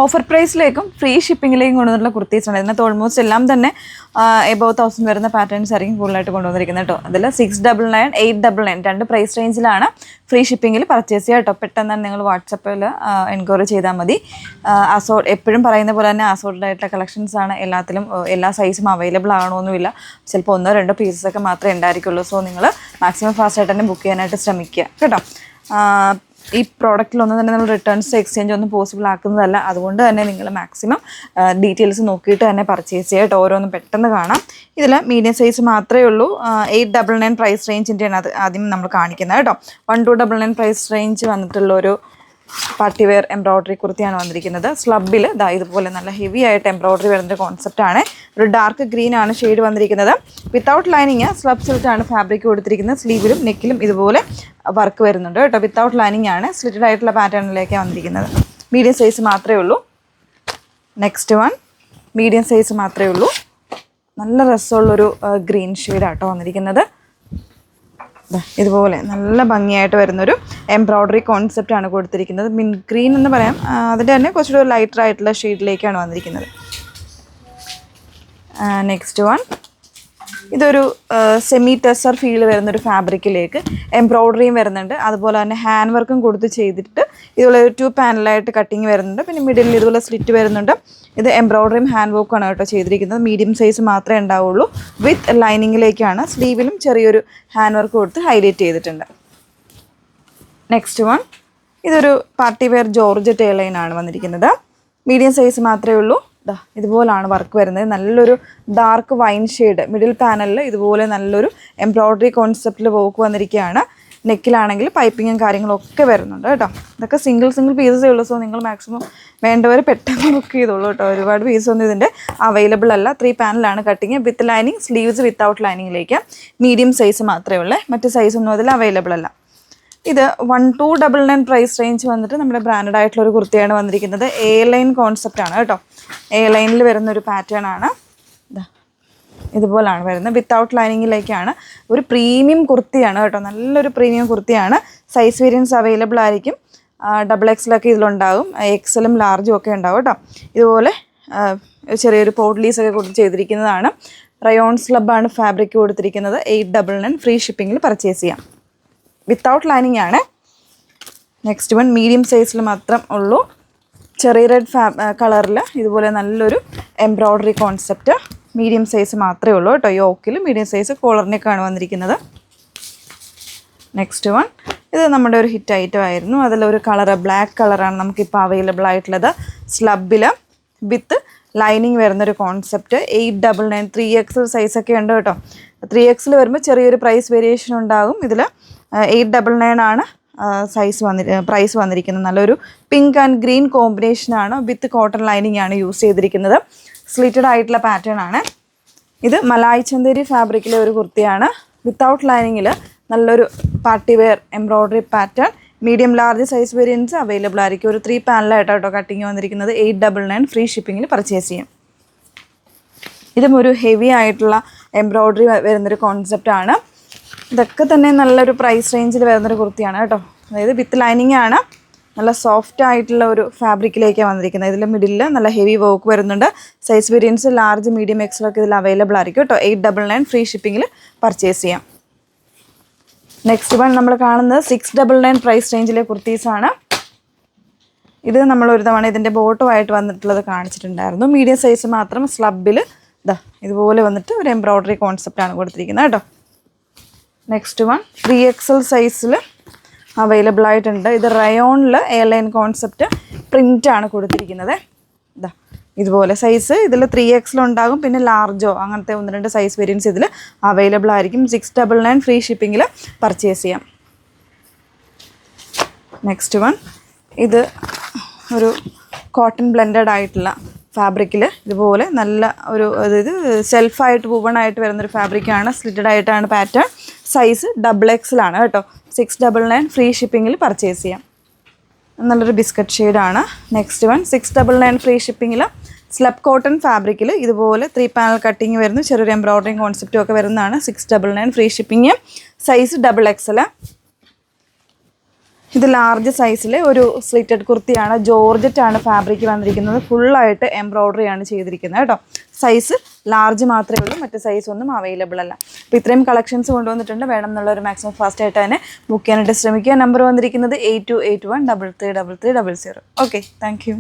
Offer പ്രൈസിലേക്കും free ഷിപ്പിങ്ങിലേക്കും കൊണ്ടുവന്നിട്ടുള്ള കുർത്തീസ് ഉണ്ട്. ഇതിനകത്ത് ഓൾമോസ്റ്റ് എല്ലാം തന്നെ എബവ് 1000 വരുന്ന പാറ്റേൺസ് ആയിരിക്കും കൂടുതലായിട്ട് കൊണ്ടുവന്നിരിക്കുന്നത് കേട്ടോ. അതിൽ 699, 899 രണ്ട് പ്രൈസ് റേഞ്ചിലാണ് ഫ്രീ ഷിപ്പിങ്ങിൽ പർച്ചേസ് ചെയ്യുക കേട്ടോ. പെട്ടെന്ന് തന്നെ നിങ്ങൾ വാട്സപ്പിൽ എൻക്വയറി ചെയ്താൽ മതി. എപ്പോഴും പറയുന്ന പോലെ തന്നെ അസോർട്ടഡ് ആയിട്ടുള്ള കളക്ഷൻസ് ആണ്. എല്ലാത്തിലും എല്ലാ സൈസും അവൈലബിൾ ആണോന്നുമില്ല. ചിലപ്പോൾ 1-2 പീസസൊക്കെ മാത്രമേ ഉണ്ടായിരിക്കുള്ളൂ. സോ നിങ്ങൾ മാക്സിമം ഫാസ്റ്റായിട്ട് തന്നെ ബുക്ക് ചെയ്യാനായിട്ട് ശ്രമിക്കുക കേട്ടോ. ഈ പ്രോഡക്റ്റിലൊന്നും തന്നെ നമ്മൾ റിട്ടേൺസ് എക്സ്ചേഞ്ച് ഒന്നും പോസിബിൾ ആക്കുന്നതല്ല. അതുകൊണ്ട് തന്നെ നിങ്ങൾ മാക്സിമം ഡീറ്റെയിൽസ് നോക്കിയിട്ട് തന്നെ പർച്ചേസ് ചെയ്യുക കേട്ടോ. ഓരോന്നും പെട്ടെന്ന് കാണാം. ഇതിൽ മീഡിയം സൈസ് മാത്രമേ ഉള്ളൂ. 899 പ്രൈസ് റേഞ്ചിൻ്റെയാണ് അത് ആദ്യം നമ്മൾ കാണിക്കുന്നത് കേട്ടോ. 1299 പ്രൈസ് റേഞ്ച് വന്നിട്ടുള്ളൊരു പാർട്ടി വെയർ എംബ്രോയ്ഡറി കുർത്തിയാണ് വന്നിരിക്കുന്നത്. സ്ലബിൽ ഇതുപോലെ നല്ല ഹെവി ആയിട്ട് എംബ്രോയ്ഡറി വരുന്നൊരു കോൺസെപ്റ്റാണ്. ഒരു ഡാർക്ക് ഗ്രീൻ ആണ് ഷെയ്ഡ് വന്നിരിക്കുന്നത്. വിത്തൗട്ട് ലൈനിങ് സ്ലബ് സിൽക്കാണ് ഫാബ്രിക് കൊടുത്തിരിക്കുന്നത്. സ്ലീവിലും നെക്കിലും ഇതുപോലെ വർക്ക് വരുന്നുണ്ട് കേട്ടോ. വിത്തൗട്ട് ലൈനിങ് ആണ്. സ്ലിറ്റഡ് ആയിട്ടുള്ള പാറ്റേണിലേക്കാണ് വന്നിരിക്കുന്നത്. മീഡിയം സൈസ് മാത്രമേ ഉള്ളൂ. നെക്സ്റ്റ് വൺ മീഡിയം സൈസ് മാത്രമേ ഉള്ളൂ. നല്ല രസമുള്ളൊരു ഗ്രീൻ ഷെയ്ഡാട്ടോ വന്നിരിക്കുന്നത്. ഇതുപോലെ നല്ല ഭംഗിയായിട്ട് വരുന്നൊരു എംബ്രോയ്ഡറി കോൺസെപ്റ്റാണ് കൊടുത്തിരിക്കുന്നത്. മിന്റ് ഗ്രീൻ എന്ന് പറയാം. അതിൻ്റെ തന്നെ കുറച്ചുകൂടി ലൈറ്റർ ആയിട്ടുള്ള ഷെയ്ഡിലേക്കാണ് വന്നിരിക്കുന്നത്. നെക്സ്റ്റ് വൺ ഇതൊരു സെമി ടെസർ ഫീൽ വരുന്നൊരു ഫാബ്രിക്കിലേക്ക് എംബ്രോയ്ഡറിയും വരുന്നുണ്ട്. അതുപോലെ തന്നെ ഹാൻഡ് വർക്കും കൊടുത്ത് ചെയ്തിട്ട് ഇതുപോലെ 2 പാനലായിട്ട് കട്ടിങ് വരുന്നുണ്ട്. പിന്നെ മിഡിലിൽ ഇതുപോലെ സ്ലിറ്റ് വരുന്നുണ്ട്. ഇത് എംബ്രോയ്ഡറിയും ഹാൻഡ് വർക്കാണ് കേട്ടോ ചെയ്തിരിക്കുന്നത്. മീഡിയം സൈസ് മാത്രമേ ഉണ്ടാവുള്ളൂ. വിത്ത് ലൈനിങ്ങിലേക്കാണ്. സ്ലീവിലും ചെറിയൊരു ഹാൻഡ് വർക്ക് കൊടുത്ത് ഹൈലൈറ്റ് ചെയ്തിട്ടുണ്ട്. നെക്സ്റ്റ് വൺ ഇതൊരു പാർട്ടി വെയർ ജോർജറ്റ് എയർലൈനാണ് വന്നിരിക്കുന്നത്. മീഡിയം സൈസ് മാത്രമേ ഉള്ളൂ. ഇതുപോലാണ് വർക്ക് വരുന്നത്. നല്ലൊരു ഡാർക്ക് വൈൻ ഷെയ്ഡ് മിഡിൽ പാനലിൽ ഇതുപോലെ നല്ലൊരു എംബ്രോയ്ഡറി കോൺസെപ്റ്റിൽ വർക്ക് വന്നിരിക്കുകയാണ്. നെക്കിലാണെങ്കിൽ പൈപ്പിങ്ങും കാര്യങ്ങളൊക്കെ വരുന്നുണ്ട് കേട്ടോ. ഇതൊക്കെ സിംഗിൾ പീസസേ ഉള്ളൂ. സോ നിങ്ങൾ മാക്സിമം വേണ്ടവർ പെട്ടെന്ന് ബുക്ക് ചെയ്തോളൂ കേട്ടോ. ഒരുപാട് പീസൊന്നും ഇതിൻ്റെ അവൈലബിൾ അല്ല. 3 പാനലാണ് cutting. With lining, sleeves without ലൈനിങ്ങിലേക്ക്. മീഡിയം സൈസ് മാത്രമേ ഉള്ളൂ. മറ്റ് സൈസൊന്നും അതിൽ അവൈലബിൾ അല്ല. ഇത് 1299 പ്രൈസ് റേഞ്ച് വന്നിട്ട് നമ്മുടെ ബ്രാൻഡഡ് ആയിട്ടുള്ളൊരു കുർത്തിയാണ് വന്നിരിക്കുന്നത്. എ ലൈൻ കോൺസെപ്റ്റാണ് കേട്ടോ. എ ലൈനിൽ വരുന്നൊരു പാറ്റേൺ ആണ്. ഇതുപോലാണ് വരുന്നത്. വിത്തൗട്ട് ലൈനിങ്ങിലേക്കാണ്. ഒരു പ്രീമിയം കുർത്തിയാണ് കേട്ടോ. നല്ലൊരു പ്രീമിയം കുർത്തിയാണ്. സൈസ് വേരിയൻസ് അവൈലബിൾ ആയിരിക്കും. XXL ഇതിലുണ്ടാകും. XL ലാർജും ഒക്കെ ഉണ്ടാവും കേട്ടോ. ഇതുപോലെ ചെറിയൊരു പോട്ട്ലീസൊക്കെ കൊടുത്ത് ചെയ്തിരിക്കുന്നതാണ്. റയോൺ സ്ലബാണ് ഫാബ്രിക് കൊടുത്തിരിക്കുന്നത്. 899 ഫ്രീ ഷിപ്പിങ്ങിൽ പർച്ചേസ് ചെയ്യാം. വിത്തൗട്ട് ലൈനിങ് ആണ്. നെക്സ്റ്റ് വൺ മീഡിയം സൈസിൽ മാത്രം ഉള്ളൂ. ചെറി റെഡ് കളറിൽ ഇതുപോലെ നല്ലൊരു എംബ്രോയ്ഡറി കോൺസെപ്റ്റ്. മീഡിയം സൈസ് മാത്രമേ ഉള്ളൂ കേട്ടോ. യോക്കിൽ മീഡിയം സൈസ് കോളറിനേക്കാണ് വന്നിരിക്കുന്നത്. നെക്സ്റ്റ് വൺ ഇത് നമ്മുടെ ഒരു ഹിറ്റ് ഐറ്റം ആയിരുന്നു. അതിലൊരു കളറ് ബ്ലാക്ക് കളറാണ് നമുക്കിപ്പോൾ അവൈലബിൾ ആയിട്ടുള്ളത്. സ്ലബിൽ വിത്ത് ലൈനിങ് വരുന്നൊരു കോൺസെപ്റ്റ്. 899 3XL സൈസൊക്കെ ഉണ്ട് കേട്ടോ. 3XL വരുമ്പോൾ ചെറിയൊരു പ്രൈസ് വേരിയേഷൻ ഉണ്ടാകും. ഇതിൽ 899 ആണ് പ്രൈസ് വന്നിരിക്കുന്നത്. നല്ലൊരു പിങ്ക് ആൻഡ് ഗ്രീൻ കോമ്പിനേഷനാണ്. വിത്ത് കോട്ടൺ ലൈനിങ് ആണ് യൂസ് ചെയ്തിരിക്കുന്നത്. സ്ലിറ്റഡ് ആയിട്ടുള്ള പാറ്റേൺ ആണ്. ഇത് മലായ് ചന്തേരി ഫാബ്രിക്കിലെ ഒരു കുർത്തിയാണ്. വിത്തൗട്ട് ലൈനിങ്ങിൽ നല്ലൊരു party wear embroidery pattern. Medium large size variance available ആയിരിക്കും. ഒരു 3 പാനലായിട്ടോ കട്ടിങ് വന്നിരിക്കുന്നത്. 899 ഫ്രീ ഷിപ്പിങ്ങിൽ പർച്ചേസ് ചെയ്യും. ഇതും ഒരു ഹെവി ആയിട്ടുള്ള എംബ്രോയ്ഡറി വരുന്നൊരു കോൺസെപ്റ്റാണ്. ഇതൊക്കെ തന്നെ നല്ലൊരു പ്രൈസ് റേഞ്ചിൽ വരുന്നൊരു കുർത്തിയാണ് കേട്ടോ. അതായത് വിത്ത് ലൈനിങ് ആണ്. നല്ല സോഫ്റ്റ് ആയിട്ടുള്ള ഒരു ഫാബ്രിക്കിലേക്കാണ് വന്നിരിക്കുന്നത്. ഇതിൽ മിഡിലിൽ നല്ല ഹെവി വർക്ക് വരുന്നുണ്ട്. Size variance large, medium, XL ഒക്കെ ഇതിൽ അവൈലബിൾ ആയിരിക്കും കേട്ടോ. 899 ഫ്രീ ഷിപ്പിങ്ങിൽ പർച്ചേസ് ചെയ്യാം. നെക്സ്റ്റ് വൺ നമ്മൾ കാണുന്നത് 699 പ്രൈസ് റേഞ്ചിലെ കുർത്തീസാണ്. ഇത് നമ്മൾ ഒരു തവണ ഇതിൻ്റെ ബോട്ടമായിട്ട് വന്നിട്ടുള്ളത് കാണിച്ചിട്ടുണ്ടായിരുന്നു. മീഡിയം സൈസ് മാത്രം. സ്ലബിൽ ഇതുപോലെ വന്നിട്ട് ഒരു എംബ്രോയ്ഡറി കോൺസെപ്റ്റാണ് കൊടുത്തിരിക്കുന്നത് കേട്ടോ. നെക്സ്റ്റ് വൺ 3XL സൈസിൽ അവൈലബിൾ ആയിട്ടുണ്ട്. ഇത് റയോണിൽ എയർലൈൻ കോൺസെപ്റ്റ് പ്രിൻ്റാണ് കൊടുത്തിരിക്കുന്നത്. ഇതുപോലെ സൈസ് ഇതിൽ 3XL ഉണ്ടാകും. പിന്നെ ലാർജോ അങ്ങനത്തെ 1-2 സൈസ് വേരിയൻസ് ഇതിൽ അവൈലബിൾ ആയിരിക്കും. 699 ഫ്രീ ഷിപ്പിങ്ങിൽ പർച്ചേസ് ചെയ്യാം. നെക്സ്റ്റ് വൺ ഇത് ഒരു കോട്ടൺ ബ്ലെൻഡഡ് ആയിട്ടുള്ള ഫാബ്രിക്കിൽ ഇതുപോലെ നല്ല ഒരു അതായത് സെൽഫായിട്ട് വുവണായിട്ട് വരുന്നൊരു ഫാബ്രിക്കാണ്. സ്ലിറ്റഡ് ആയിട്ടാണ് പാറ്റേൺ. സൈസ് XXL ആണ് കേട്ടോ. 699 ഫ്രീ ഷിപ്പിങ്ങിൽ പർച്ചേസ് ചെയ്യാം. നല്ലൊരു ബിസ്ക്കറ്റ് ഷെയ്ഡാണ്. നെക്സ്റ്റ് വൺ 699 ഫ്രീ ഷിപ്പിങ്ങിൽ സ്ലബ് കോട്ടൺ ഫാബ്രിക്കിൽ ഇതുപോലെ 3 പാനൽ കട്ടിങ് വരുന്നു. ചെറിയൊരു എംബ്രോയ്ഡറി കോൺസെപ്റ്റും ഒക്കെ വരുന്നതാണ്. 699 ഫ്രീ ഷിപ്പിങ്. Size XXL. ഇത് ലാർജ് സൈസിൽ ഒരു സ്ലിറ്റഡ് കുർത്തിയാണ്. ജോർജറ്റാണ് ഫാബ്രിക് വന്നിരിക്കുന്നത്. ഫുള്ളായിട്ട് എംബ്രോയ്ഡറി ആണ് ചെയ്തിരിക്കുന്നത് കേട്ടോ. സൈസ് ലാർജ് മാത്രമേ ഉള്ളൂ, മറ്റ് സൈസ് ഒന്നും അവൈലബിൾ അല്ല. അപ്പോൾ ഇത്രയും കളക്ഷൻസ് കൊണ്ടുവന്നിട്ടുണ്ട്. വേണം എന്നുള്ളൊരു മാക്സിമം ഫാസ്റ്റ് ആയിട്ട് തന്നെ ബുക്ക് ചെയ്യാനായിട്ട് ശ്രമിക്കുക. നമ്പർ വന്നിരിക്കുന്നത് 8281333300. Okay, thank you.